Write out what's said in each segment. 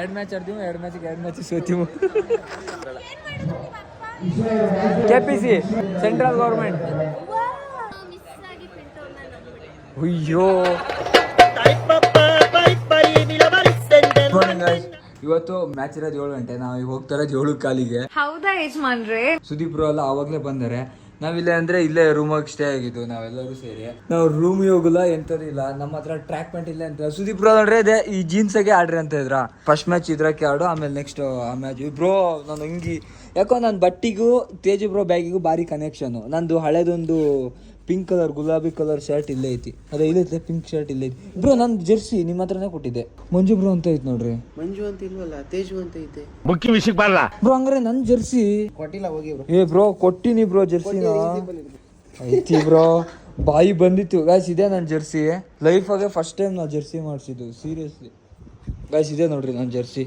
ಎರಡು ಮ್ಯಾಚ್ ಆಡ್ತೀವಿ, ಎರಡು ಮ್ಯಾಚ್ ಸೋತೀವಿ. KPC central government. ಅಯ್ಯೋ ಇವತ್ತು ಮ್ಯಾಚ್ ಇರೋದು 7 ಗಂಟೆ, ನಾವು ಈಗ ಹೋಗ್ತಾ ಇರೋದು 7 ಕಾಲಿಗೆ. ಹೌದಾ ಯಜಮಾನ್ರೆ? ಸುದೀಪ್ ಎಲ್ಲ ಆವಾಗ್ಲೇ ಬಂದರೆ. ನಾವಿಲ್ಲೇ ಅಂದ್ರೆ ಇಲ್ಲೇ ರೂಮಾಗಿ ಸ್ಟೇ ಆಗಿದ್ದು ನಾವೆಲ್ಲರೂ ಸೇರಿ. ನಾವು ರೂಮಿಗೆ ಹೋಗಲ್ಲ, ಎಂತದಿಲ್ಲ. ನಮ್ಮ ಹತ್ರ ಟ್ರ್ಯಾಕ್ ಪ್ಯಾಂಟ್ ಇಲ್ಲ ಅಂತ ಸುದೀಪ್ ಬ್ರೋ ಅಂದ್ರೆ ಇದೆ ಈ ಜೀನ್ಸಾಗೆ ಆಡ್ರಿ ಅಂತ ಇದ್ರ. ಫಸ್ಟ್ ಮ್ಯಾಚ್ ಇದ್ರಕ್ಕೆ ಆಡು, ಆಮೇಲೆ ನೆಕ್ಸ್ಟ್ ಆ ಮ್ಯಾಚ್ ಬ್ರೋ. ನಾನು ಹಿಂಗಿ ಯಾಕೋ ನನ್ನ ಬಟ್ಟಿಗೂ ತೇಜು ಬ್ರೋ ಬ್ಯಾಗಿಗೂ ಭಾರಿ ಕನೆಕ್ಷನ್. ನಂದು ಹಳೇದೊಂದು ಪಿಂಕ್ ಕಲರ್ ಗುಲಾಬಿ ಕಲರ್ ಶರ್ಟ್ ಇಲ್ಲೇ ಐತಿ. ಅದೇ ಇಲ್ಲೈತೆ ಪಿಂಕ್ ಶರ್ಟ್ ಇಲ್ಲೇ ಐತಿ ಬ್ರೋ. ನನ್ ಜೆರ್ಸಿ ನಿಮ್ಮ ಹತ್ರನೇ ಕೊಟ್ಟಿದ್ದೆ. ಮಂಜು ಬ್ರೋ ಅಂತ ಐತಿ ನೋಡ್ರಿ. ಮಂಜು ಅಂತ ಇಲ್ವಲ್ಲ, ತೇಜು ಅಂತ ಐತೆ. ಮುಖ್ಯ ವಿಷಯಕ್ಕೆ ಬರಲ್ಲ ಬ್ರೋ. ಹಂಗಾರೆ ನನ್ ಜೆರ್ಸಿ ಕೊಟ್ಟಿಲ್ಲ, ಹೋಗಿ ಬ್ರೋ. ಏ ಬ್ರೋ ಕೊಟ್ಟಿನಿ ಬ್ರೋ ಜೆರ್ಸಿನ ಐತಿ ಬ್ರೋ. ಬಾಯಿ ಬಂದಿತ್ತು ಗಾಯ್ಸ್. ಇದೆ ನನ್ನ ಜೆರ್ಸಿ. ಲೈಫಾಗೆ ಫಸ್ಟ್ ಟೈಮ್ ನಾ ಜೆರ್ಸಿ ಮಾಡಿಸಿದ್ದು ಸೀರಿಯಸ್ಲಿ ಗಾಯ್ಸ್. ಇದೆ ನೋಡ್ರಿ ನನ್ನ ಜೆರ್ಸಿ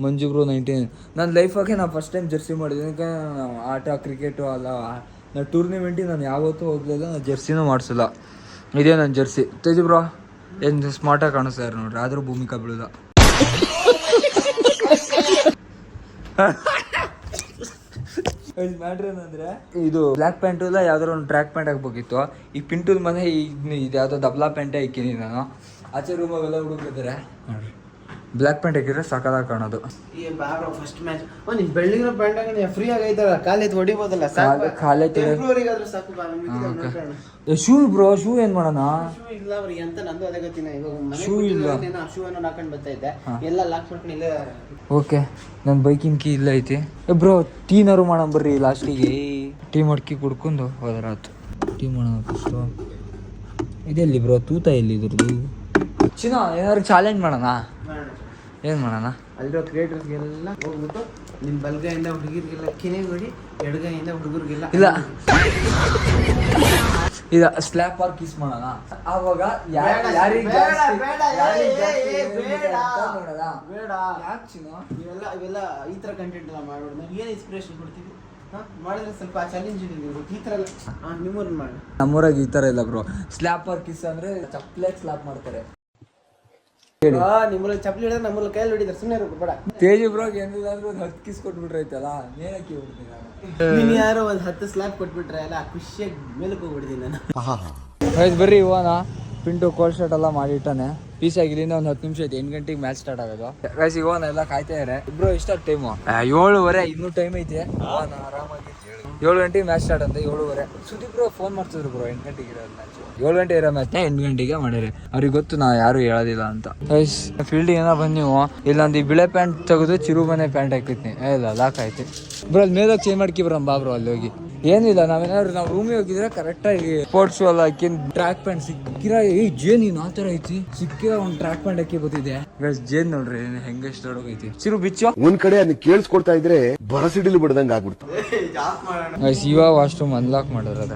ಮಂಜು ಬ್ರೋ 19. ನನ್ನ ಲೈಫಾಗೆ ನಾ ಫಸ್ಟ್ ಟೈಮ್ ಜೆರ್ಸಿ ಮಾಡಿದ್ದೀನಿ. ಆಟ ಕ್ರಿಕೆಟು ಅಲ್ಲ, ನಾ ಟೂರ್ನಿಮೆಂಟಿಗೆ ನಾನು ಯಾವತ್ತೂ ಹೋಗ್ಲಿಲ್ಲ, ನಾನು ಜೆರ್ಸಿನೂ ಮಾಡಿಸಿಲ್ಲ. ಇದೇ ನನ್ನ ಜೆರ್ಸಿ. ತೇಜು ಬ್ರೋ ಏನು ಸ್ಮಾರ್ಟಾಗಿ ಕಾಣಿಸ್ತಾರೆ ನೋಡ್ರಿ, ಆದರೂ ಭೂಮಿಕಾ ಬೀಳಲ್ಲ. ಮ್ಯಾಟ್ರ್ ಏನಂದ್ರೆ ಇದು ಬ್ಲ್ಯಾಕ್ ಪ್ಯಾಂಟು ಇಲ್ಲ ಯಾವ್ದಾರು ಒಂದು ಟ್ರ್ಯಾಕ್ ಪ್ಯಾಂಟ್ ಹಾಕ್ಬೇಕಿತ್ತು. ಈ ಪಿಂಟುದ ಮನೆ ಇದು ಯಾವ್ದೋ ದಬ್ಲಾ ಪ್ಯಾಂಟೇ ಹಾಕಿನಿ ನಾನು. ಆಚೆ ರೂಮಾಗೆಲ್ಲ ಹುಡುಗಿದ್ದಾರೆ ನೋಡ್ರಿ, ಬ್ಲ್ಯಾಕ್ ಪ್ಯಾಂಟ್ ಹಾಕಿದ್ರೆ ಸಕಲಾಗಿ ಕಾಣೋದು. ಫಸ್ಟ್ ಮ್ಯಾಚ್ ನೀನ್ ಬೆಳ್ಳಿಗಿರೋ ಪ್ಯಾಂಟ್ ಹಾಕಿ ಫ್ರೀ ಆಗೈತಲ್ಲ, ಕಾಲೇಜ್ ಹೊಡಿಬೋದಲ್ಲ. ಶೂ ಬ್ರೋ, ಶೂ ಏನ್ ಮಾಡೋಣ? ಇಲ್ಲ ಅವ್ರಿಗೆ ಅಂತ ನಂದು ಅದೇ ಗೊತ್ತಿನ. ಶೂ ಇಲ್ಲ, ಶೂ ಅನ್ನು ಹಾಕೊಂಡ್ ಬರ್ತಾ ಇದ್ದೆ, ಎಲ್ಲ ಲಾಕ್ ಮಾಡ್ಕೊಂಡು ಇಲ್ಲೇ. ಓಕೆ, ನನ್ನ ಬೈಕಿನ ಕೀ ಇಲ್ಲ ಐತಿ ಬ್ರೋ. ಟೀನಾರು ಮಾಡೋಣ ಬರ್ರಿ ಲಾಸ್ಟಿಗೆ. ಟೀ ಮಡ್ಕಿ ಕುಡ್ಕೊಂಡು ಹೋದ್ರಾತು. ಟೀ ಮಾಡೋಣ ಫಸ್ಟು. ಇದೆಲ್ಲಿ ಬ್ರೋ ತೂತ ಎಲ್ಲಿ ಇದ್ರದ್ದು? ಚಿನ್ನ ಏನಾದ್ರು ಚಾಲೆಂಜ್ ಮಾಡೋಣ? ಏನು ಮಾಡೋಣ? ಅಲ್ಲಿರೋ ಕ್ರಿಯೇಟರ್ಸ್ಗೆಲ್ಲ ಹೋಗ್ಬಿಟ್ಟು ನಿಮ್ಮ ಬಲ್ಗೈಯಿಂದ ಹುಡುಗಿರಿಗೆಲ್ಲ ಕಿನೆ ಹೊಡಿ, ಎಡಗೈಯಿಂದ ಹುಡುಗರಿಗೆಲ್ಲ ಇಲ್ಲ ಈಗ ಸ್ಲ್ಯಾಪ್ ಆರ್ ಕಿಸ್ ಮಾಡೋಣ. ಆವಾಗ ಇವೆಲ್ಲ ಈ ಥರ ಕಂಟೆಂಟ್ ಎಲ್ಲ ಮಾಡೋಣ. ಏನು ಇನ್ಸ್ಪಿರೇಷನ್ ಕೊಡ್ತೀವಿ ಮಾಡಿದ್ರೆ ಸ್ವಲ್ಪ ಚಾಲೆಂಜ್ ಈ ಥರ ಎಲ್ಲ. ನಿಮ್ಮೂರನ್ನ ಮಾಡಿ. ನಮ್ಮೂರಾಗ ಈ ಥರ ಇಲ್ಲ ಬ್ರೋ. ಸ್ಲ್ಯಾಪ್ ಆರ್ ಕಿಸ್ ಅಂದ್ರೆ ಚಪ್ಪಲೆ ಸ್ಲ್ಯಾಪ್ ಮಾಡ್ತಾರೆ. ನಿಮ್ಮಲ್ಲಿ ಚಪ್ಪಲಿ ಹಿಡಿದ್ರೆ ನಮ್ಮಲ್ಲಿ ಕೈಯಲ್ಲಿ ಹೊಡಿತಾರೆ, ಸುಮ್ಮನೆ ಬೇಡ. ತೇಜು ಬ್ರೋಗ್ ಏನಿಲ್ಲಾಂದ್ರೆ ಒಂದು 10 ಕಿಸ್ ಕೊಟ್ಬಿಟ್ರೈತಲ್ಲ, ನೇನಕ್ಕೆ ಹೋಗ್ಬಿಡ್ತೀನಿ. ನೀನು ಯಾರೋ ಒಂದು 10 ಸ್ಲ್ಯಾಪ್ ಕೊಟ್ಬಿಟ್ರೆ ಅಲ್ಲ, ಖುಷಿಯಾಗಿ ಮೇಲಕ್ಕೆ ಹೋಗ್ಬಿಡ್ತೀನಿ ನಾನು. ಬರ್ರಿ ಹೋಗೋಣ. ಪಿಂಟು ಕೋಲ್ಡ್ ಶರ್ಟ್ ಎಲ್ಲ ಮಾಡಿಟ್ಟಾನೆ ಪೀಸ್ ಆಗಿ. ಇಲ್ಲಿಂದ ಒಂದು 10 ನಿಮಿಷ ಐತೆ, 8 ಗಂಟೆಗೆ ಮ್ಯಾಚ್ ಸ್ಟಾರ್ಟ್ ಆಗೋದು. ಗೈಸ್ ಈಗ ಹೋಗೋಣ, ಎಲ್ಲ ಕಾಯ್ತಾ ಇದ್ದಾರೆ. ಇಬ್ರು ಇಷ್ಟ ಟೈಮು 7:30, ಇನ್ನೂ ಟೈಮ್ ಐತೆ. ಆರಾಮಾಗಿ 7 ಗಂಟೆಗೆ ಮ್ಯಾಚ್ ಸ್ಟಾರ್ಟ್ ಅಂತ. 7:30 ಸುದೀಪ್ ಬ್ರೋ ಫೋನ್ ಮಾಡ್ತಿದ್ರು ಬ್ರೋ, 8 ಗಂಟೆಗೆ ಇರೋದು ಮ್ಯಾಚ್. 7 ಗಂಟೆ ಇರೋ ಮ್ಯಾಚ್ನ 8 ಗಂಟೆಗೆ ಮಾಡಿರಿ. ಅವ್ರಿಗೆ ಗೊತ್ತು ನಾ ಯಾರು ಹೇಳೋದಿಲ್ಲ ಅಂತ. ಗೈಸ್ ಫೀಲ್ಡಿಗೆ ಏನೋ ಬಂದು ನೀವು ಇಲ್ಲೊಂದು ಬಿಳೆ ಪ್ಯಾಂಟ್ ತೆಗೆದು ಚಿರು ಮನೆ ಪ್ಯಾಂಟ್ ಹಾಕಿತ್ನಿ. ಇಲ್ಲ ಲಾಕ್ ಆಯ್ತು ಬ್ರೋ. ಅಲ್ಲಿ ಮೇಲೋಗಿ ಚೇಂಜ್ ಮಾಡ್ಕಿ ಬರೋ ಬಾ ಬ್ರೋ. ಅಲ್ಲಿ ಹೋಗಿ ಏನಿಲ್ಲ, ನಾವೇನಾದ್ರು ನಾವು ರೂಮಿಗೆ ಹೋಗಿದ್ರೆ ಕರೆಕ್ಟಾಗಿ ಸ್ಪೋರ್ಟ್ಸ್ ಶೂ ಎಲ್ಲ ಹಾಕಿ ಟ್ರ್ಯಾಕ್ ಪ್ಯಾಂಟ್ ಸಿಕ್ಕಿರ. ಜೇನ್ ಇನ್ನು ಆ ಥರ ಐತಿ, ಸಿಕ್ಕಿರ ಒಂದು ಟ್ರ್ಯಾಕ್ ಪ್ಯಾಂಟ್ ಹಾಕಿ ಬಂದಿದೆ. ಜೇನ್ ನೋಡ್ರಿ ಹೆಂಗೆ ಎಷ್ಟು ದೊಡ್ಡೋಗೈತಿ. ಚಿರು ಬಿಚ್ಚು ಒಂದ್ ಕಡೆ ಅದನ್ನ ಕೇಳಿಸ್ಕೊಡ್ತಾ ಇದ್ರೆ ಬರಸಿಡಿಲು ಬಿಡ್ದಂಗೆ ಆಗ್ಬಿಡ್ತು. ಇವಾಗ ವಾಶ್ರೂಮ್ ಅನ್ಲಾಕ್ ಮಾಡೋರದ.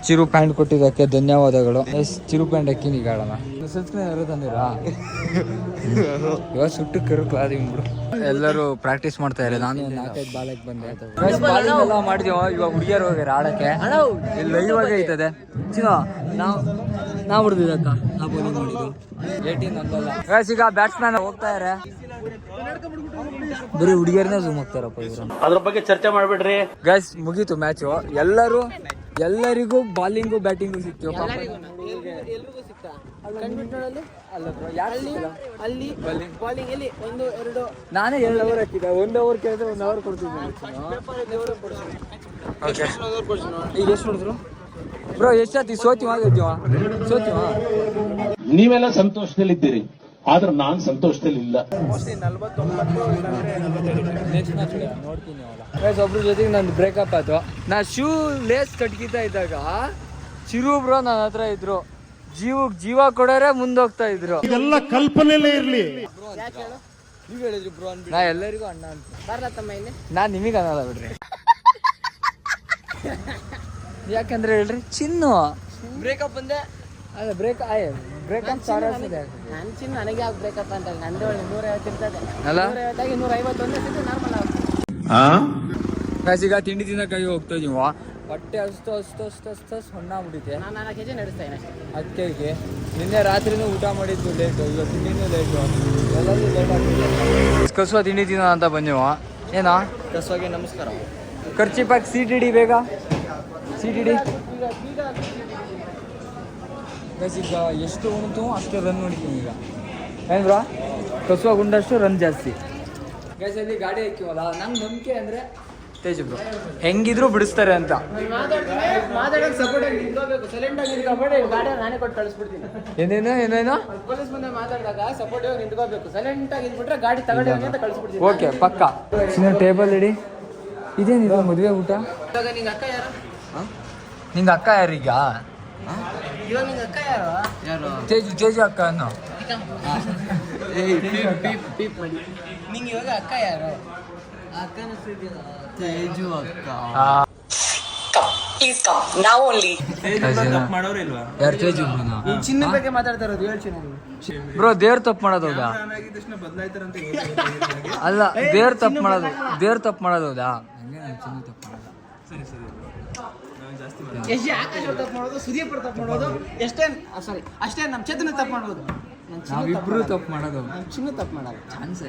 ಚಿರು ಪ್ಯಾಂಟ್ ಕೊಟ್ಟಿದ್ದಕ್ಕೆ ಧನ್ಯವಾದಗಳು. ಚಿರು ಪ್ಯಾಂಟ್ ಹಾಕಿ ಈಗ ಆಡೋಣ. ಸನ್ಸ್ಕ್ರೀನ್ ಯಾರು ತಂದಿರಾ? ಇವಾಗ ಸುಟ್ಟು ಕರುಕ್ಲಾದ ಬಿಡು. ಎಲ್ಲರೂ ಪ್ರಾಕ್ಟೀಸ್ ಮಾಡ್ತಾ ಇದ್ದಾರೆ. ನಾನು 4-5 ಬಾಲಕ್ಕೆ ಬಂದೆ. ಬಾಲಿಂಗ್ ಎಲ್ಲ ಮಾಡಿದೀವ. ಇವಾಗ ಹುಡುಗಿಯರು ಹೋಗ್ಯಾರ ಆಡಕ್ಕೆ. ಲೈವ್ ಆಗೇ ಐತದೆ. ಚಿನ್ನ ನಾವು ಹೊಡೆದಿದ್ದಕ್ಕ ನಾವು ಬೌಲಿಂಗ್ ಮಾಡಿದ್ದು 18 ಅಂತಲ್ಲ. ಈಗ ಬ್ಯಾಟ್ಸ್ಮನ್ ಹೋಗ್ತಾ ಇದ್ದಾರೆ. ಬರೀ ಹುಡುಗಿಯರನ್ನ ಝೂಮ್ ಆಗ್ತಾರಪ್ಪ ಇವರು. ಅದ್ರ ಬಗ್ಗೆ ಚರ್ಚೆ ಮಾಡ್ಬಿಡ್ರಿ. ಗೈಸ್ ಮುಗೀತು ಮ್ಯಾಚು. ಎಲ್ಲರಿಗೂ ಬಾಲಿಂಗು ಬ್ಯಾಟಿಂಗು ಸಿಕ್ತು. ನಾನೇ 2 ಅವರ್ ಹಾಕಿದ್ದೆ. 1 ಅವರ್ ಕೇಳಿದ್ರೆ 1 ಅವರ್ ಕೊಡ್ತಿದ್ದೆ. ಈಗ ಎಷ್ಟು ಹೊಡೆದ್ರು ಬ್ರೋ? ಎಷ್ಟೊತ್ತಿ ಸೋತಿವ ನೀವೆಲ್ಲ ಸಂತೋಷದಲ್ಲಿದ್ದೀರಿ, ಆದ್ರೆ ನಾನ್ ಸಂತೋಷದಲ್ಲಿ ಇಲ್ಲ. ನೋಡ್ತೀನಿ. ಒಬ್ರ ಜೊತೆಗೆ ನಂದು ಬ್ರೇಕಪ್ ಆಯ್ತು. ನಾ ಶೂ ಲೇಸ್ ಕಟ್ಕಿತಾ ಇದ್ದಾಗ ಚಿರು ಬ್ರೋ ನನ್ನ ಹತ್ರ ಇದ್ರು. ಜೀವ ಕೊಡೋರೆ ಮುಂದೋಗ್ತಾ ಇದ್ರು. ಎಲ್ಲ ಕಲ್ಪನೆಲೇ ಇರ್ಲಿ. ನೀವ್ ಹೇಳಿದ್ರಿ ಬ್ರೋ. ನಾ ಎಲ್ಲರಿಗೂ ಅಣ್ಣ ಅಂತ. ನಾನ್ ನಿಮಗ್ ಅನ್ನಲ್ಲ ಬಿಡ್ರಿ. ಯಾಕಂದ್ರೆ ಹೇಳ್ರಿ ಚಿನ್ನು ಬ್ರೇಕಪ್ ಅಂದೆ. ಅದೇ ಬ್ರೇಕಪ್ ನನ್ನ ಚಿನ್ನ ನನಗೆ ಯಾಕೆ ಬ್ರೇಕಪ್ ಅಂತ. ನಂದೇ 150 ಇರ್ತದೆ ಅಲ್ಲ, 150 151 ನಾರ್ಮಲ್. ಈಗ ತಿಂಡಿ ತಿನ್ನಕ್ಕಾಗಿ ಹೋಗ್ತಾ ಇದೀವ. ಹೊಟ್ಟೆ ಅಷ್ಟು ಹೊಣ್ಣಾಗ್ಬಿಟ್ಟಿದೆ. ನಾನು 4 ಕೆಜಿ ನಡೆಸ್ತಾ ಅಷ್ಟೇ. ಅದಕ್ಕೆ ನಿನ್ನೆ ರಾತ್ರಿನೂ ಊಟ ಮಾಡಿದ್ದು ಲೇಟು, ಇವತ್ತು ತಿಂಡಿನೂ ಲೇಟು, ಎಲ್ಲರೂ ಲೇಟ್ ಆಗ್ತಿದೆ. ಕಸುವ ತಿಂಡಿ ತಿನ್ನೋ ಅಂತ ಬಂದೀವ. ಏನಾ ಕಸುವಾಗೆ ನಮಸ್ಕಾರ. ಖರ್ಚಿಪಾಕ್ CTD ಬೇಗ CTD. ಈಗ ಎಷ್ಟು ಉಣ್ತು ಅಷ್ಟು ರನ್ ಹೊಡಿತೀವಿ ಈಗ. ಏನು ಬ್ರಾ ಕಸುವ ಗುಂಡಷ್ಟು ರನ್ ಜಾಸ್ತಿ. ಗೈಸಲ್ಲಿ ಗಾಡಿ ಹಾಕಿವಲ್ಲ, ನಂಗೆ ನಂಬಿಕೆ ಅಂದರೆ ತೇಜ್ ಬ್ರೋ ಹೆಂಗಿದ್ರು ಬಿಡಿಸ್ತಾರೆ ಅಂತ. ಮಾತಾಡೋಕೆ ಸಪೋರ್ಟ್ ಆಗಿ ನಿಂತ್ಕೋಬೇಕು, ಸೈಲೆಂಟ್ ಆಗಿ ನಿಂತ್ಕೊಬೇಡಿ, ಗಾಡಿ ನಾನೇ ಕೊಟ್ಟು ಕಳಿಸ್ಬಿಡ್ತೀನಿ. ಏನೇನೋ ಪೊಲೀಸ್ ಮುಂದೆ ಮಾತಾಡಿದಾಗ ಸಪೋರ್ಟ್ ಆಗಿ ನಿಂತ್ಕೋಬೇಕು, ಸೈಲೆಂಟ್ ಆಗಿ ಇದ್ಬಿಟ್ರೆ ಗಾಡಿ ತಗೊಂಡು ಹೋಗಿ ಅಂತ ಕಳಿಸ್ಬಿಡ್ತೀನಿ. ಓಕೆ ಪಕ್ಕ. ಟೇಬಲ್ ಇಡಿ. ಇದೇನಿದು ಮದುವೆ ಊಟ? ಇವಾಗ ನಿಂಗೆ ಅಕ್ಕ ಯಾರು? ನಿಂಗೆ ಅಕ್ಕ ಯಾರೀಗ? ಇವಾಗ ನಿಂಗೆ ಅಕ್ಕ ಯಾರು? ತೇಜು ಅಕ್ಕ ಅನ್ನೋ. ಪೀಪ್ ಮಾಡಿ. ನಿಂಗೆ ಇವಾಗ ಅಕ್ಕ ಯಾರು? ಅಕ್ಕನ ತೇಜು ಅಕ್ಕ. ಯಾರು ತೇಜು ಚಿನ್ನ ಬಗ್ಗೆ ಮಾತಾಡ್ತಾ ಇರೋದು, ಹೇಳಿ ಚಿನ್ನ. ಬ್ರೋ ದೇವ್ರ ತಪ್ಪು ಮಾಡೋದು ಹೌದಾ? ಅಲ್ಲ ದೇವ್ರ ತಪ್ಪು ಮಾಡೋದು ಹೌದಾ? ಹಂಗೆ ನಾನು ಚಿನ್ನ ತಪ್ಪು ಮಾಡೋದು. ಎಷ್ಟು ಆಕಾಶ ತಪ್ಪು ಮಾಡೋದು, ಸುದೀಪ್ ತಪ್ಪು ಮಾಡೋದು, ಅಷ್ಟೇ ನಮ್ಮ ಚೇತನ ತಪ್ಪು ಮಾಡೋದು. ನಾವಿಬ್ರು ತಪ್ಪು ಮಾಡೋದು. ಚಿನ್ನ ತಪ್ಪು ಮಾಡೋದು ಚಾನ್ಸ್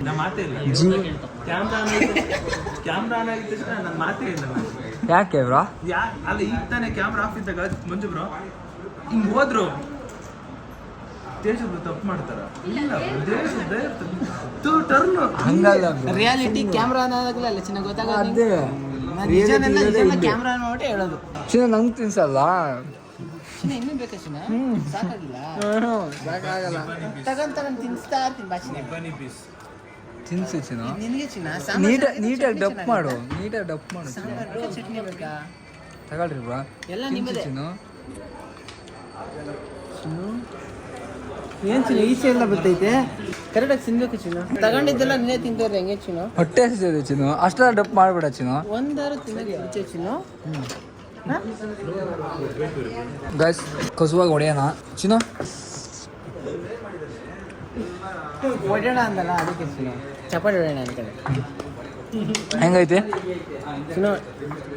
ಯಾಕೆ ಬ್ರೋ? ಅಲ್ಲ ಈಗ ತಾನೇ ಕ್ಯಾಮ್ರಾ ಆಫ್ ಇದ್ದಾಗ ಮಂಜು ಬ್ರೋ ಹಿಂಗ್ ಹೋದ್ರು ದೇಶದ ತಪ್ಪು ಮಾಡ್ತಾರ. ಹಂಗಲ್ಲ ರಿಯಾಲಿಟಿ ಕ್ಯಾಮ್ರಾ ಅನ್ನೋದಾಗಲ್ಲ ಚಿನ್ನ ಗೊತ್ತಾಗೋದು. ಅದೇ ಕ್ಯಾಮ್ರಾ ನೋಡೇ ಹೇಳೋದು. ಚಿನ್ನ ನಂಗೆ ತಿನ್ಸಲ್ಲ. ಚಿನ್ನ ಇನ್ನೂ ಬೇಕಾ ಚಿನ್ನ? ಸಾಕಾಗಿಲ್ಲ, ಸಾಕಾಗಲ್ಲ. ತಗೊಂಡ್ ತಿನ್ಸ್ತಾ ಇರ್ತೀನಿ ಬಾ ಚಿನ್ನ. ತಿನ್ಸು ಚಿನ್ನ. ನಿನಗೆ ಚಿನ್ನ ನೀಟಾಗಿ ಡಪ್ ಮಾಡು. ಸಾಂಬಾರ್ ಚಟ್ನಿ ಬೇಕಾ? ತಗೊಳ್ರಿ ಬ್ರೋ. ಎಲ್ಲ ನಿಮ್ಮದೇ. ಚಿನ್ನು ಏನ್ ಚಿನ್ನ ಈಚೆ ಎಲ್ಲ ಬರ್ತೈತೆ? ಕರೆಕ್ಟಾಗಿ ತಿನ್ಬೇಕು ಚಿನ್ನ. ತಗೊಂಡಿದ್ದೆಲ್ಲ ನೀನೇ ತಿಂತಾರೆ ಹೆಂಗೆ ಚಿನ್ನು? ಹೊಟ್ಟೆ ಹಸಿದೆ ಚಿನ್ನು, ಅಷ್ಟೆಲ್ಲ ಡಪ್ ಮಾಡ್ಬೇಡ ಚಿನ್ನು. ಒಂದಾರು ತಿನ್ನೋದು ಈಚೆ ಚಿನ್ನು. ಗೈಸ್ ಕಸುವಾಗಿ ಹೊಡೆಯೋಣ ಚಿನ್ನು. ಹೊಡೆಯೋಣ ಅಂದಲ್ಲ ಅದಕ್ಕೆ ಚಿನ್ನು ಚಪಾತಿ ಹೊಡೆಯೋಣ ಅನ್ಕಡೆ. ಹೆಂಗೈತೆ ಚಿನ್ನು?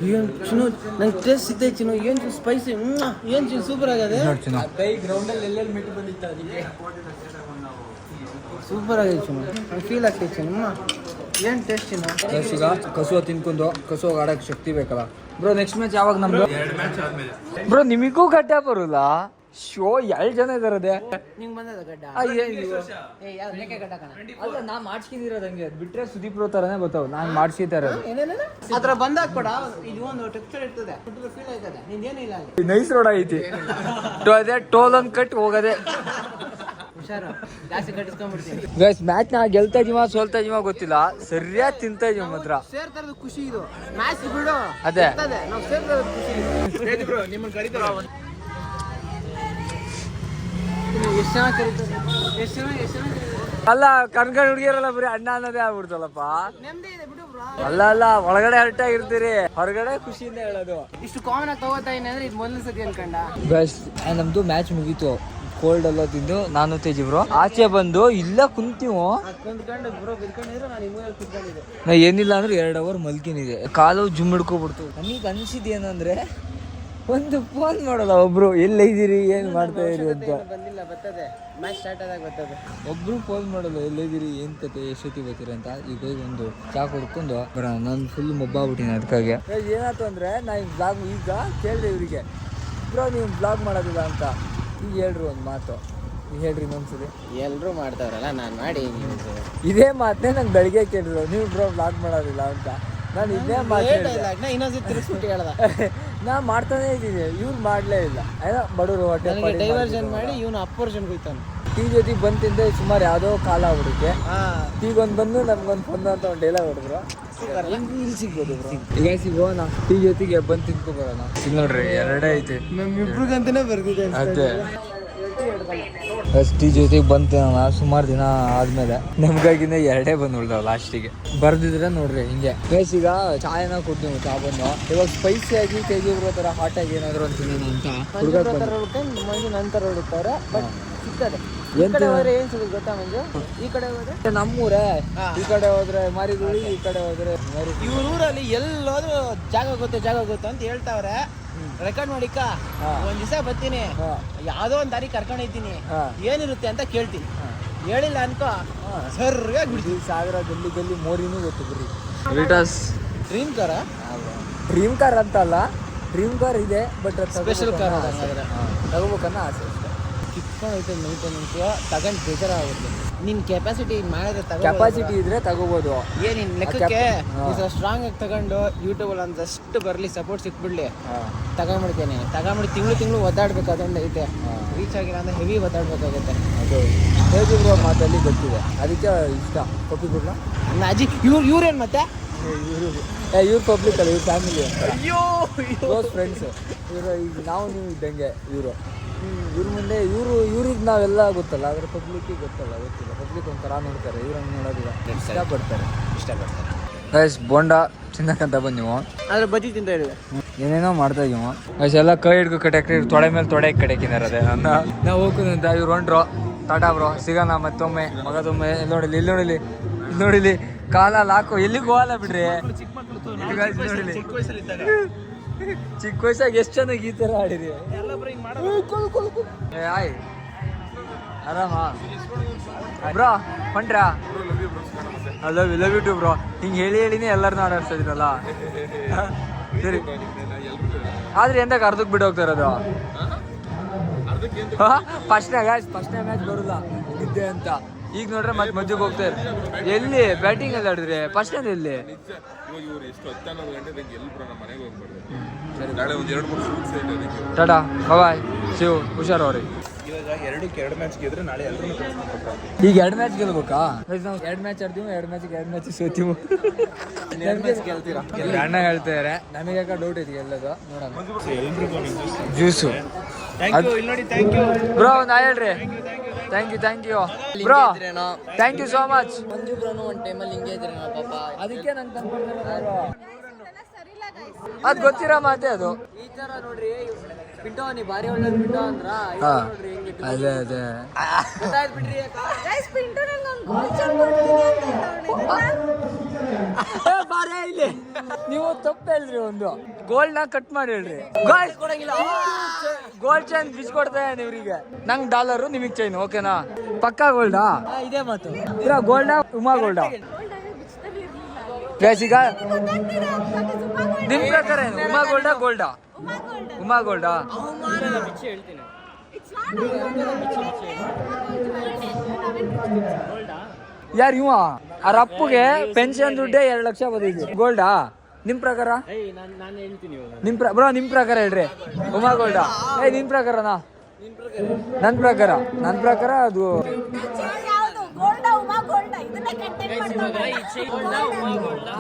ಏನು ಚಿನ್ನು ನಂಗೆ ಟೇಸ್ಟ್ ಸಿಗ್ತೈತೆ ಚಿನ್ನು. ಏನು ಸ್ಪೈಸಿ, ಏನು ಚಿನ್ನು ಸೂಪರ್ ಆಗದೆ. ನೋಡಿ ಚಿನ್ನು ಗ್ರೌಂಡಲ್ಲಿ ಎಲ್ಲೆಲ್ಲಿ ಮಿಟ್ಟು ಬಂದಿತ್ತು ಅದಕ್ಕೆ ಸೂಪರ್ ಆಗಿದೆ ಚಿನ್ನು. ನಂಗೆ ಫೀಲ್ ಆಗ್ತೈತೆ ಚಿನ್ನು. ಏನು ಟೇಸ್ಟ್ ಚಿನ್ನು. ಗೈಸ್ ಈಗ ಕಸುವ ತಿನ್ಕೊಂಡು ಕಸುವಾಗ ಆಡೋಕ್ಕೆ ಶಕ್ತಿ ಬೇಕಲ್ಲ ಬ್ರೋ. ನೆಕ್ಸ್ಟ್ ಮ್ಯಾಚ್ ಯಾವಾಗ ನಮ್ದು? 2 ಮ್ಯಾಚ್ ಆದ್ಮೇಲೆ ಬ್ರೋ ನಿಮಗೂ ಗಡ್ಡ ಬರಲ್ಲ. ಶೋ 2 ಜನ ಇದಾರದೆ. ನಿಂಗೆ ಬಂದದ ಗಡ್ಡ? ಯಾರು ಮೇಕೆ ಗಡ್ಡ ಕಣ? ಅಲ್ಲ ನಾ ಮಾಡ್ಸ್ಕಿದಿರೋದು ಹಂಗೆ, ಅದು ಬಿಟ್ರೆ ಸುದೀಪ್ ರೋ ಥರನೇ ಬರ್ತಾವೆ. ನಾನು ಮಾಡ್ಸ್ಕಿತಾ ಇರೋದು. ಏನೇನ ಅದ್ರ ಬಂದಾಗ ಕೂಡ ಇದು ಒಂದು ಟೆಕ್ಸ್ಚರ್ ಇರ್ತದೆ, ಫೀಲ್ ಆಯ್ತದೆ. ನಿಂದೇನು ಇಲ್ಲ ಅಲ್ಲಿ. ನೈಸ್ ರೋಡ್ ಐತಿ. ಅದೇ ಟೋಲ್ ಒಂದು ಕಟ್ ಹೋಗದೆ. ಹುಷಾರು, ಜಾಸ್ತಿ ಕಟ್ಟಿಸ್ಕೊಂಡ್ಬಿಡ್ತೀನಿ. ಗೈಸ್ ಮ್ಯಾಚ್ ನಾ ಗೆಲ್ತಾ ಇದೀವ ಸೋಲ್ತಾ ಇದೀವ ಗೊತ್ತಿಲ್ಲ, ಸರಿಯಾಗಿ ತಿಂತಾ ಇದೀವಿ ಮಾತ್ರ. ಸೇರ್ತಾರದು ಖುಷಿ ಇದು. ಮ್ಯಾಚ್ ಬಿಡು, ಅದೇ ನಾವು ಸೇರ್ತಾರದು ಖುಷಿ. ನಿಮ್ಮನ್ನ ಕರೀತಾರ. ಎಷ್ಟು ಚೆನ್ನಾಗಿ ಕರೀತಾರೆ, ಎಷ್ಟು ಚೆನ್ನಾಗಿ ಅಲ್ಲ ಕಣ್ಕಂಡ್ ಹುಡುಗಿಯರಲ್ಲ ಬರೀ ಅಣ್ಣ ಅನ್ನೋದೇ ಆಗ್ಬಿಡ್ತಲ್ಲಪ್ಪ. ನೆಮ್ಮದಿ ಇದೆ ಬಿಡು ಬ್ರೋ. ಅಲ್ಲ ಒಳಗಡೆ ಹರ್ಟ್ ಆಗಿರ್ತೀರಿ, ಹೊರಗಡೆ ಖುಷಿಯಿಂದ ಹೇಳೋದು. ಇಷ್ಟು ಕಾಮನ್ ಆಗಿ ತಗೋತಾ ಇದ್ದೀನಿ ಅಂದ್ರೆ ಇದು ಮೊದಲ ಸತಿ ಅನ್ಕಂಡ. ಗೈಸ್ ನಮ್ದು ಮ್ಯಾಚ್ ಮುಗೀತು. ಕೋಲ್ಡ್ ಎಲ್ಲ ತಿಂದು ನಾನು ತೇಜ್ ಬ್ರೋ ಆಚೆ ಬಂದು ಇಲ್ಲ ಕುಂತೀವೋ. ಕುಂತ್ಕೊಂಡು ಬ್ರೋ ಬಿದ್ಕೊಂಡಿದ್ರೆ ನಾನು ಇಮೂರಲ್ಲಿ ಕುತ್ಕೊಂಡಿದ್ದೆ. ನಾ ಏನಿಲ್ಲ ಅಂದ್ರೆ 2 ಅವರ್ ಮಲ್ಕಿನಿದೆ. ಕಾಲು ಜುಮ್ ಹಿಡ್ಕೊಬಿಡ್ತು. ನನಗೆ ಅನಿಸಿದ್ದು ಏನಂದ್ರೆ ಒಂದು ಫೋನ್ ಮಾಡೋಲ್ಲ ಒಬ್ರು, ಎಲ್ಲೈದಿರಿ ಏನು ಮಾಡ್ತಾ ಇರಿ ಅಂತ. ಬಂದಿಲ್ಲ, ಬರ್ತದೆ ಮ್ಯಾಚ್ ಸ್ಟಾರ್ಟ್ ಆದಾಗ ಬರ್ತದೆ. ಒಬ್ರು ಫೋನ್ ಮಾಡೋಲ್ಲ, ಎಲ್ಲೈದಿರಿ ಏನು ಕತೆ ಎಷ್ಟೊತ್ತಿ ಬರ್ತೀರಿ ಅಂತ. ಈಗ ಒಂದು ಚಾ ಕುಡ್ಕೊಂಡು ಬರೋಣ. ನಾನು ಫುಲ್ ಮೊಬ್ಬಾಗ್ಬಿಟ್ಟಿನಿ ಅದಕ್ಕಾಗೆ. ಏನಾಯ್ತು ಅಂದರೆ ನಾ ಈಗ ಬ್ಲಾಗ್ ಈಗ ಕೇಳಿದೆ ಇವರಿಗೆ, ಬ್ರೋ ನೀವು ಬ್ಲಾಗ್ ಮಾಡೋದಿಲ್ಲ ಅಂತ. ಈಗ ಹೇಳ್ರಿ ಒಂದು ಮಾತು, ಈಗ ಹೇಳ್ರಿ ಇನ್ನೊಂದ್ಸರಿ. ಎಲ್ಲರೂ ಮಾಡ್ತಾವ್ರಲ್ಲ ನಾನು ಮಾಡಿ ಇದೇ ಮಾತನ್ನೇ ನಂಗೆ ಬೆಳಿಗ್ಗೆ ಕೇಳಿದ್ರು, ನೀವು ಬ್ರೋ ಬ್ಲಾಗ್ ಮಾಡೋದಿಲ್ಲ ಅಂತ. ನಾನು ಇದೇ ಮಾತು ಇನ್ನೊಂದ್ಸತಿ ತಿರ್ಸ್ಬಿಟ್ಟು ಹೇಳ್ದ. ನಾ ಮಾಡ್ತಾನೆ ಇದ್ದೀನಿ, ಇವ್ರು ಮಾಡಲೇ ಇಲ್ಲ. ಏನೋ ಬಡವರು ಹೊಟ್ಟೆ ಡೈವರ್ಷನ್ ಮಾಡಿ ಇವನು ಅಪ್ಪರ್ಷನ್ ಹೋಯ್ತಾನೆ. ಟೀ ಜೊತೆಗೆ ಬಂತಿಂದ ಸುಮಾರು ಯಾವುದೋ ಕಾಲ ಆಗ್ಬಿಡುತ್ತೆ. ಟೀಗೊಂದು ಬಂದು ನಮ್ಗೊಂದು ಬಂದು ಅಂತ ಒಂದು ಡೈಲಾಗ್ ಹೊಡೆದ್ರು. ಇಲ್ಲಿ ಸಿಗ್ಬೋದು ಬ್ರೋ. ಈಗ ಸಿಗೋಣ ಟೀ ಜೊತೆಗೆ ಬಂದು ತಿನ್ಕೊ ಬರೋಣ. ಇಲ್ಲಿ ನೋಡ್ರಿ 2 ಐತೆ ನಮ್ಮಿಬ್ರಿಗಂತಾನೆ ಬರ್ತಿದೆ ಅದೇ. ಟೀ ಜೊತೆಗೆ ಬಂತು ಸುಮಾರು ದಿನ ಆದ್ಮೇಲೆ. ನಮ್ಗಾಗಿನ 2 ಬಂದು ಉಳ್ದಾವ ಲಾಸ್ಟಿಗೆ. ಬರ್ದಿದ್ರೆ ನೋಡ್ರಿ ಹಿಂಗೆ. ಗೈಸ್ ಈಗ ಚಾಯನ ಕೊಡ್ತೀವಿ, ಚಾ ಬಂದು ಇವಾಗ ಸ್ಪೈಸಿ ಆಗಿ ತೇಜು ಬರೋ ಥರ ಹಾಟ್ ಆಗಿ ಏನಾದ್ರು ಅಂತೀನಿ ಅಂತ ಹುಡುಗ ನಂತರ ಹುಡುಕ್ತಾರೆ, ಬಟ್ ಸಿಗ್ತದೆ. ಈ ಕಡೆ ಹೋದ್ರೆ ಏನ್ ಸಿಗುತ್ತೆ ಗೊತ್ತಾ ಮಂಜು? ಈ ಕಡೆ ಹೋದ್ರೆ ನಮ್ಮೂರೇ, ಈ ಕಡೆ ಹೋದ್ರೆ ಮಾರಿಗುಳಿ, ಈ ಕಡೆ ಹೋದ್ರೆ ಇವ್ರ ಊರಲ್ಲಿ ಎಲ್ಲೋದ್ರು ಜಾಗ ಗೊತ್ತು ಅಂತ ಹೇಳ್ತಾವ್ರೆ. ರೆಕಾರ್ಡ್ ಮಾಡಿಕ್ಕ ಒಂದ್ ದಿವಸ ಬರ್ತೀನಿ, ಯಾವ್ದೋ ಒಂದ್ ದಾರಿ ಕರ್ಕೊಂಡು ಹೋಗ್ತೀನಿ, ಏನಿರುತ್ತೆ ಅಂತ ಕೇಳ್ತೀನಿ. ಹೇಳಿಲ್ಲ ಅನ್ಕೋ ಸರ್ಗೆ ಬಿಡ್ತೀವಿ. ಸಾಗರ ಗಲ್ಲಿ ಮೋರಿನೂ ಗೊತ್ತು ಬಿಡ್ರಿ. ವಿಟಾಸ್ ಡ್ರೀಮ್ ಕಾರ, ಡ್ರೀಮ್ ಕಾರ್ ಅಂತಲ್ಲ, ಡ್ರೀಮ್ ಕಾರ್ ಇದೆ ಬಟ್ ಸ್ಪೆಷಲ್ ಕಾರ್ ತಗೋಬೇಕನ್ನ ಆಸೆ ಅಷ್ಟೇ. ಕಿತ್ಕೊಂಡು ಹೋಯ್ತು ಮೇಂಟೆನೆನ್ಸ್ ತಗೊಂಡು ಬೇಜಾರಾಗುತ್ತೆ. ನಿನ್ ಕೆಪಾಸಿಟಿ ಮಾಡಿದ್ರೆ ಕೆಪಾಸಿಟಿ ಇದ್ರೆ ತಗೋಬಹುದು. ಏನಿನ್ ಲೆಕ್ಕಕ್ಕೆ ಸ್ಟ್ರಾಂಗ್ ಆಗಿ ತಗೊಂಡು ಯೂಟ್ಯೂಬ್ ಅಲ್ಲಿ ಒಂದಷ್ಟು ಬರ್ಲಿ, ಸಪೋರ್ಟ್ ಸಿಕ್ಬಿಡ್ಲಿ, ತಗೊಂಡ್ಬಿಡ್ತೇನೆ. ತಿಂಗಳು ಒದ್ದಾಡ್ಬೇಕು. ಅದೊಂದು ಐತೆ, ರೀಚ್ ಆಗಿಲ್ಲ ಅಂದ್ರೆ ಹೆವಿ ಒದ್ದಾಡ್ಬೇಕಾಗುತ್ತೆ. ಅದು ಹೇಗಿರುವ ಮಾತಲ್ಲಿ ಗೊತ್ತಿದೆ, ಅದಕ್ಕೆ ಇಷ್ಟ. ಪಪ್ಪಿ ಬಿಡ್ಲ ಅಜ್ಜಿ ಇವ್ರೇನ್ ಮತ್ತೆ ಇವ್ರು ಪಬ್ಲಿಕ್ ಅಲ್ಲ, ಇವ್ರ ಫ್ಯಾಮಿಲಿ ಅಯ್ಯೋ ಕ್ಲೋಸ್ ಫ್ರೆಂಡ್ಸ್ ಇವರು. ಈಗ ನಾವು ನೀವು ಇದ್ದಂಗೆ ಇವರು. ಇವ್ರ ಮುಂದೆ ಇವ್ರಿಗೆ ನಾವೆಲ್ಲ ಗೊತ್ತಲ್ಲ, ಆದರೆ ಪಬ್ಲಿಕ್ಕಿಗೆ ಗೊತ್ತಿಲ್ಲ. ಪಬ್ಲಿಕ್ ಒಂಥರ ನೋಡ್ತಾರೆ, ಇವ್ರನ್ನ ನೋಡೋದಿಲ್ಲ, ಇಷ್ಟಪಡ್ತಾರೆ. ಗೈಸ್ ಬೋಂಡ ತಿನ್ನಕ್ಕಂತ ಬಂದು ನೀವು ಆದ್ರೆ ಬಜ್ಜಿ ತಿಂತ ಹೇಳಿದೆ, ಏನೇನೋ ಮಾಡ್ತಾ ಇದೀವ ಗೈಸ್. ಎಲ್ಲ ಕೈ ಹಿಡ್ಕೊ ಕಟ್ಯಾಕ್ರಿ, ತೊಡೆ ಮೇಲೆ ತೊಡೆ ಕಡೆಕಿನಾರದೆ ಅಂತ ನಾವು ಹೋಗ್ಕೊಂತ. ಇವ್ರು ಹೊಂಟ್ರು, ಟಾಟಾ ಬ್ರೋ, ಸಿಗೋಣ ಮತ್ತೊಮ್ಮೆ. ಮಗದೊಮ್ಮೆ ಇಲ್ಲಿ ನೋಡಿಲಿ ಕಾಲಲ್ಲಿ ಹಾಕು, ಎಲ್ಲಿಗೆ ಹೋಗಲ್ಲ ಬಿಡ್ರಿ. ಚಿಕ್ಕ ವಯಸ್ಸಾಗ ಎಷ್ಟು ಚೆನ್ನಾಗಿ ಈ ಥರ ಆಡಿರಿ. ಆಯ್ ಆರಾಮ ಬ್ರೋ, ಹೊಂಟ್ರಾ? Love you too bro. ಹಿಂಗೆ ಹೇಳಿನೇ ಎಲ್ಲರನ್ನೂ ಆಡಿಸ್ತಿದ್ದೀರಲ್ಲ. ಸರಿ, ಆದ್ರೆ ಎಂದಾಗ ಅರ್ಧಕ್ಕೆ ಬಿಟ್ಟು ಹೋಗ್ತಾರದು. ಫಸ್ಟ್ನೇ ಮ್ಯಾಚ್ ಬರೋಲ್ಲ ಇದ್ದೆ ಅಂತ. ಈಗ ನೋಡ್ರೆ ಮತ್ತೆ ಮಧ್ಯಕ್ಕೆ ಹೋಗ್ತಾರೆ. ಎಲ್ಲಿ ಬ್ಯಾಟಿಂಗ್ ಎಲ್ಲ ಆಡಿದ್ರೆ ಫಸ್ಟ್ ಎಲ್ಲಿ? ಟಾಟಾ ಬಾಯ್, ಶಿವ್, ಹುಷಾರು ಅವ್ರಿಗೆ. ಎರಡು ಮ್ಯಾಚ್ ಗೆದ್ರೆ ನಾಳೆ ಎಲ್ಲರೂ ಈಗ 2 ಮ್ಯಾಚ್ ಗೆಲ್ಬೇಕಾ? ನಾವು 2 ಮ್ಯಾಚ್ ಆಡ್ತೀವಿ, 2 ಮ್ಯಾಚ್ ಸೋತೀವಿ. ಅಣ್ಣ ಹೇಳ್ತಾರೆ, ನಮಗೆ ಯಾಕೆ ಡೌಟ್ ಐತಿ ಎಲ್ಲದು ನೋಡೋಣ. ಜ್ಯೂಸು ಬ್ರೋ, ನಾ ಹೇಳ್ರಿ thank you bro, thank you so much. Manju ಬ್ರೋನು ಒಂದು ಟೈಮಲ್ಲಿ ಹಿಂಗೆ ಇದ್ರೆ ಪಾಪ, ಅದಕ್ಕೆ ನಂಗೆ ಅದು ಗೊತ್ತಿರೋ ಮಾತೆ ಅದು. ಈ ತರ ನೋಡ್ರಿ ಪಿಂಟೋ, ನೀ ಬಾರಿ ಒಳ್ಳೆ ಪಿಂಟೋ ಅಂದ್ರ ನೋಡ್ರಿ ಹೆಂಗಿತ್ತು. ಅದೇ ಗೊತ್ತಾಯ್ತು ಬಿಡ್ರಿ. ಬಾರೇ ಇಲ್ಲಿ, ನೀವು ತಪ್ಪು ಹೇಳ್ರಿ. ಒಂದು ಗೋಲ್ಡ್ ನ ಕಟ್ ಮಾಡಿ ಹೇಳ್ರಿ. ಕೊಡಂಗಿಲ್ಲ, ಗೋಲ್ಡ್ ಚೈನ್ ಬಿಚ್ಕೊಡ್ತಾ ಇವ್ರಿಗೆ. ನಂಗೆ ಡಾಲರು, ನಿಮಗೆ ಚೈನ್, ಓಕೆನಾ? ಪಕ್ಕಾ ಗೋಲ್ಡಾ? ಇದೇ ಮಾತು. ಗೋಲ್ಡಾ ಉಮಾ ಗೋಲ್ಡಾ? ಈಗ ನಿಮ್ ಪ್ರಕಾರ ಏನು, ಉಮಾ ಗೋಲ್ಡಾ ಗೋಲ್ಡಾ? ಉಮಾ ಗೋಲ್ಡಾ? ಯಾರು ಇವ? ಅವ್ರ ಅಪ್ಪಗೆ ಪೆನ್ಷನ್ ದುಡ್ಡೇ 2 ಲಕ್ಷ ಬಂದಿದೆ. ಗೋಲ್ಡಾ ನಿಮ್ ಪ್ರಕಾರ? ಬ್ರೋ ನಿಮ್ ಪ್ರಕಾರ ಹೇಳ್ರಿ. ಉಮಾ ಗೋಲ್ಡಾ? ನಿನ್ ಪ್ರಕಾರನಾ? ನನ್ನ ಪ್ರಕಾರ ಅದು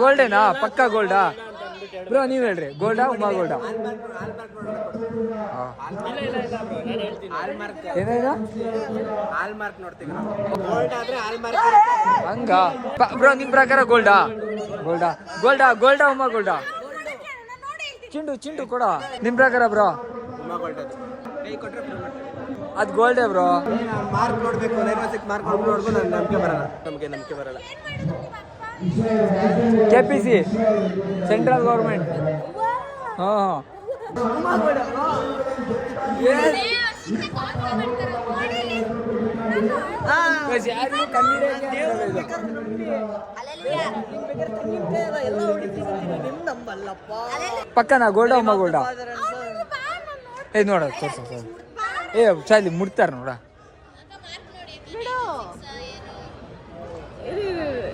ಗೋಲ್ಡೇನಾ? ಪಕ್ಕಾ ಗೋಲ್ಡಾ? ಬ್ರೋ ನೀವ್ ಹೇಳ್ರಿ, ಗೋಲ್ಡಾ ಉಮಾ ಗೋಲ್ಡಾ? ಏನೇನು ಹಂಗ ಬ್ರೋ, ನಿಮ್ ಪ್ರಕಾರ ಗೋಲ್ಡಾ ಉಮಾ ಗೋಲ್ಡಾ? ಚಿಂಟು ಕೊಡ, ನಿಮ್ ಪ್ರಕಾರ ಬ್ರೋ? ಅದ್ ಗೋಲ್ಡೇ ಬ್ರೋ. ಮಾರ್ಕ್ ನೋಡ್ಬೇಕು, ಮಾರ್ಕ್ ನೋಡ್ಬೇಕು, ನಂಬಿಕೆ ಬರಲ್ಲ. KPC central government. ಪಕ್ಕನಾ ಗೋಲ್ಡಾ ಉಮಾ ಗೋಲ್ಡಾ? ನೋಡ ಚಾಲಿ ಮುಡ್ತಾರ ನೋಡ,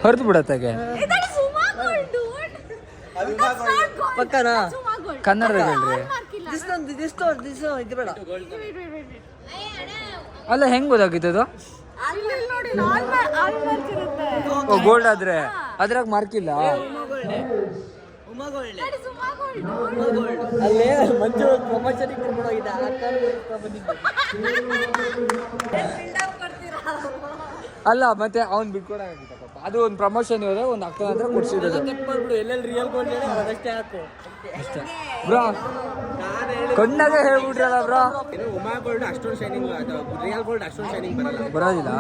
ಹೊರತು ಬಿಡತ್ತಾಗೆ. ಪಕ್ಕನಾ? ಕನ್ನಡದಾಗ ಹೇಳ್ರಿ. ಅಲ್ಲ ಹೆಂಗ್ ಗೊತ್ತಾಗಿತ್ತು? ಗೋಲ್ಡ್ ಆದ್ರೆ ಅದ್ರಾಗ ಮಾರ್ಕ್ ಇಲ್ಲ. ಅಲ್ಲೇ ಮಂಜು ಪ್ರಪಂಚ ಅಲ್ಲ ಮತ್ತೆ ಅವ್ನು ಬಿಟ್ಕೊಡಾಗಿತ್ತಪ್ಪ, ಅದು ಒಂದು ಪ್ರಮೋಷನ್ ಇರೋದು ಒಂದು ಅಕ್ಕ ಹತ್ರ ಕೊಡ್ಸಿರೋದು ಅಷ್ಟೇ ಬ್ರೋ. ಕಣ್ಣಾಗ ಹೇಳ್ಬಿಟ್ರಲ್ಲ ಬ್ರೋ. ಉಮಾ ಗೋಲ್ಡ್ ಅಷ್ಟೊಂದು ಶೈನಿಂಗ್, ರಿಯಲ್ ಗೋಲ್ಡ್ ಅಷ್ಟೊಂದು ಶೈನಿಂಗ್ ಬರೋದಿಲ್ಲ.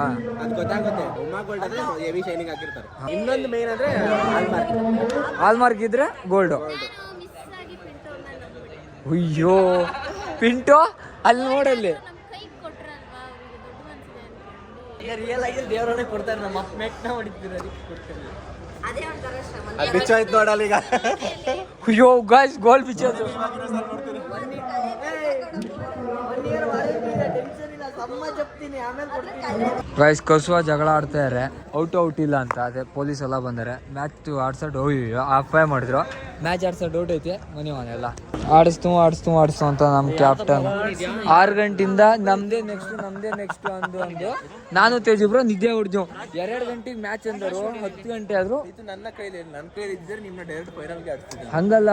ಅದು ಗೊತ್ತಾಗುತ್ತೆ. ಉಮಾ ಗೋಲ್ಡ್ ಅಂದ್ರೆ ಹೆವಿ ಶೈನಿಂಗ್ ಆಗಿರ್ತಾರೆ. ಇನ್ನೊಂದು ಮೇನ್ ಅಂದ್ರೆ ಹಾಲ್ಮಾರ್ಕ್ ಇದ್ರೆ ಗೋಲ್ಡು. ಅಯ್ಯೋ ಪಿಂಟು ಅಲ್ಲಿ ನೋಡಲ್ಲಿ ರಿಯಲ್ ಆಗಿ ದೇವರನ್ನೇ ಕೊಡ್ತಾರೆ. ನಮ್ಮ ಮೆಟ್ನ ಹೊಡಿತೀರ ಬಿಚ್ಚಾಯ್ತು ನೋಡಲ್ಲ ಈಗ. ಅಯ್ಯೋ ಗಾಯ್ಸ್ ಗೋಲ್ ಪಿಚ್ಚರ್. ಗೈಸ್ ಕಸುವ ಜಗಳ ಆಡ್ತಾ ಇದಾರೆ, ಔಟ್ ಇಲ್ಲ ಅಂತ. ಅದೇ ಪೊಲೀಸ್ ಎಲ್ಲ ಬಂದರೆ ಮ್ಯಾಚ್ ಆಡ್ಸೋದು ಅಪಾಯ ಮಾಡಿದ್ರು. ಮ್ಯಾಚ್ ಆಡ್ಸೋದು ಔಟ್ ಐತೆ ಮನೆಯವನೆಲ್ಲ ಆಡಿಸ್ತು ಅಂತ ನಮ್ಮ ಕ್ಯಾಪ್ಟನ್ 6 ಗಂಟೆಯಿಂದ ನಮ್ದೇ ನೆಕ್ಸ್ಟ್ ಅಂದು ನಾನು ತೇಜಿಬ್ರು ನಿದ್ದೆ ಹೊಡ್ದು. 2 ಗಂಟೆಗೆ ಮ್ಯಾಚ್ ಅಂದರು, 10 ಗಂಟೆ ಆದ್ರು ನನ್ನ ಕೈಲಿ ಇದ್ದರೆ ನಿಮ್ಮನ್ನ ಡೈರೆಕ್ಟ್ ಫೈನಲ್ಗೆ ಆಡ್ತಿದ್ದೆ. ಹಂಗಲ್ಲ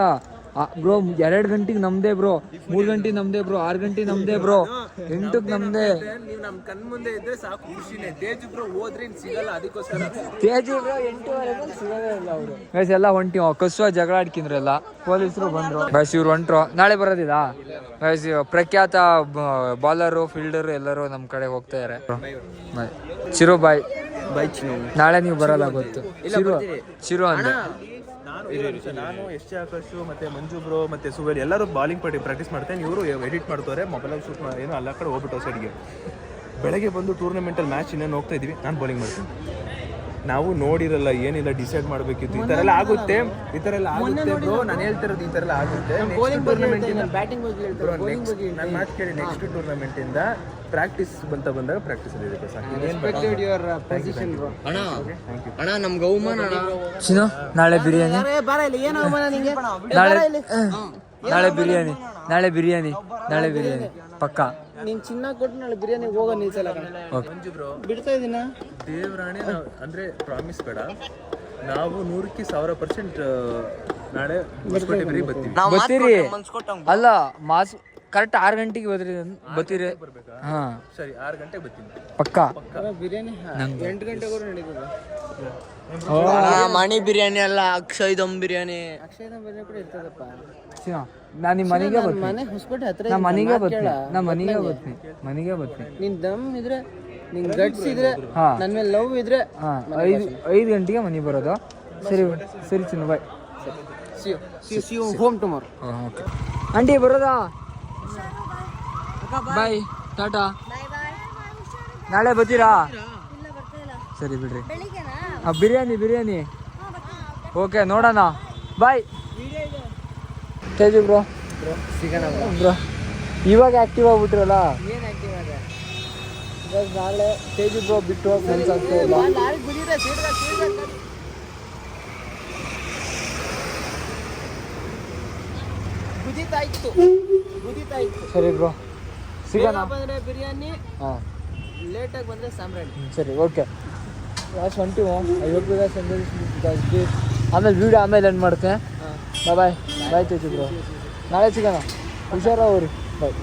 ಬ್ರೋ, 2 ಗಂಟೆಗೆ ನಮ್ದೇ ಬ್ರೋ, 3 ಗಂಟೆಗೆ ನಮ್ದೇ ಬ್ರೋ, 6 ಗಂಟೆಗೆ ನಮ್ದೇ ಬ್ರೋ, 8ಕ್ಕೆ ನಮ್ದೇ. ನೀವು ನಮ್ಮ ಕಣ್ ಮುಂದೆ ಇದ್ರೆ ಸಾಕು, ಖುಷಿನೇ. ತೇಜ್ ಬ್ರೋ ಹೋದ್ರೆ ಇನ್ನು ಸಿಗಲ್ಲ, ಅದಕ್ಕೋಸ್ಕರ ತೇಜು ಬ್ರೋ 8:30 ಸಿಗೋದೇ ಇಲ್ಲ ಅವರು. ಗೈಸ್ ಎಲ್ಲ ಹೊಂಟಿವ, ಕಸುವ ಜಗಳ ಆಡ್ಕಿಂದ್ರು ಎಲ್ಲ. ಪೊಲೀಸರು ಬಂದ್ರು. ಗೈಸ್ ಇವ್ರು ಹೊಂಟ್ರು, ನಾಳೆ ಬರೋದಿಲ್ಲ. ಗೈಸ್ ಪ್ರಖ್ಯಾತ ಬಾಲರು ಫೀಲ್ಡರು ಎಲ್ಲರೂ ನಮ್ಮ ಕಡೆ ಹೋಗ್ತಾ ಇದಾರೆ. ಚಿರು ಬಾಯ್ ನಾಳೆ ನೀವು ಬರಲ್ಲ ಗೊತ್ತು. ಚಿರು ಅಂದ್ರೆ ನಾನು ಎಸ್ ಜೆ ಆಕಾಶು ಮತ್ತೆ ಮಂಜು ಬ್ರೋ ಮತ್ತೆ ಸುವೇಲ್ ಎಲ್ಲರೂ ಬಾಲಿಂಗ್ ಪ್ರಾಕ್ಟೀಸ್ ಮಾಡ್ತೇನೆ. ಇವರು ಎಡಿಟ್ ಮಾಡ್ತಾರೆ, ಮೊಬೈಲಲ್ಲಿ ಶೂಟ್ ಏನೋ ಎಲ್ಲ ಕಡೆ ಹೋಗ್ಬಿಟ್ಟು ಸೈಡ್ಗೆ. ಬೆಳಗ್ಗೆ ಬಂದು ಟೂರ್ನಮೆಂಟಲ್ಲಿ ಮ್ಯಾಚ್ ಇನ್ನೇನು ಹೋಗ್ತಾ ಇದೀವಿ, ನಾನು ಬಾಲಿಂಗ್ ಮಾಡ್ತೀನಿ. ನಾವು ನೋಡಿರಲ್ಲ, ಏನಿಲ್ಲ, ಡಿಸೈಡ್ ಮಾಡಬೇಕಿತ್ತು. ಈ ಥರ ಎಲ್ಲ ಆಗುತ್ತೆ ಬ್ರೋ. ನಾನು ಹೇಳ್ತಿರೋದು ಈ ಥರ ಎಲ್ಲ ಆಗುತ್ತೆ. ನಾನು ಮಾತು ಕೇಳಿ, ನೆಕ್ಸ್ಟ್ ಟೂರ್ನಮೆಂಟಿಂದ ಪ್ರಾಕ್ಟೀಸ್ ಬಂದಾಗ ಪ್ರಾಕ್ಟೀಸ್ ಇರುತ್ತೆ ಚಿನ್ನು. ನಾಳೆ ಬಿರಿಯಾನಿ, ನಾಳೆ ಬಿರಿಯಾನಿ ಪಕ್ಕ. ನೀನ್ ಚಿನ್ನ ಕೊಟ್ಟು ನಾಳೆ ಬಿರಿಯಾನಿ ಹೋಗೋ ನಿಲ್ಸಲ್ಲ. ಮಂಜು ಬ್ರೋ ಬಿಡ್ತಾ ಇದೀನ ದೇವರಾಣೆ, ಅಂದ್ರೆ ಪ್ರಾಮಿಸ್ ಬೇಡ, ನಾವು 100% ನಾಳೆ ಬರ್ತೀರಿ. ಅಲ್ಲ ಮಾಸ್ ಕರೆಕ್ಟ್ 6 ಗಂಟೆಗೆ ಬರ್ತೀರಿ. ಹಾ ಸರಿ, 6 ಗಂಟೆಗೆ ಬರ್ತೀನಿ ಪಕ್ಕ. ಬಿರಿಯಾನಿ 8 ಗಂಟೆಗೂ ನಡೀತದೆ. ಮಣಿ ಬಿರಿಯಾನಿ ಅಲ್ಲ, ಅಕ್ಷಯ್ ದಮ್ ಬಿರಿಯಾನಿ. ಅಕ್ಷಯ್ ದಮ್ ಬಿರಿಯಾನಿ ಕೂಡ ಇರ್ತದಪ್ಪ. ನಾನು ನಿಮ್ಮ ಮನೆಗೆ ಬರ್ತೀನಿ. ಮನೆ ಹೊಸಕೋಟೆ ಹತ್ರ ನಾ ಮನೆಗೆ ಬರ್ತೀನಿ. ನಿನ್ ದಮ್ ಇದ್ರೆ, ನಿನ್ ಗಟ್ಸ್ ಇದ್ರೆ, ನನ್ನ ಮೇಲೆ ಲವ್ ಇದ್ರೆ 5 ಗಂಟೆಗೆ ಮನೆಗೆ ಬರೋದು. ಸರಿ Chinnu bye. Home tomorrow. Okay aunty ಬರೋದಾ? Bye tata. ನಾಳೆ ಬರ್ತೀರಾ? ಸರಿ ಬಿಡ್ರಿ. ಬಿರಿಯಾನಿ ಓಕೆ ನೋಡೋಣ. Bye Teju bro. ಸಿಗೋಣ ಬ್ರೋ. ಇವಾಗ ಆಕ್ಟಿವ್ ಆಗ್ಬಿಟ್ರಲ್ಲ. ಏನ್ ಆಕ್ಟಿವ್ ಆಗ? ನಾಳೆ ತೇಜು ಬ್ರೋ ಬಿಟ್ಟು ಫ್ರೆಂಡ್ಸ್ ಆಗ್ತಾ ಇಲ್ಲ. ಗುದಿತಾಯ್ತು. ಸರಿ ಬ್ರೋ ಸಿಗೋಣ. ಬಂದ್ರೆ ಬಿರಿಯಾನಿ, ಹಾಂ ಲೇಟಾಗಿ ಬಂದ್ರೆ ಸಾಂಬ್ರಾಣಿ. ಸರಿ ಓಕೆ. ಲಾಸ್ಟ್ 21 ಆಮೇಲೆ ವೀಡಿಯೋ ಆಮೇಲೆ ಎಂಡ್ ಮಾಡ್ತೇನೆ. ಬಾಯ್ ತೇಜು ಬ್ರೋ. ನಾಳೆ ಸಿಗೋಣ. ಹುಷಾರ ಅವ್ರಿ. ಬಾಯ್.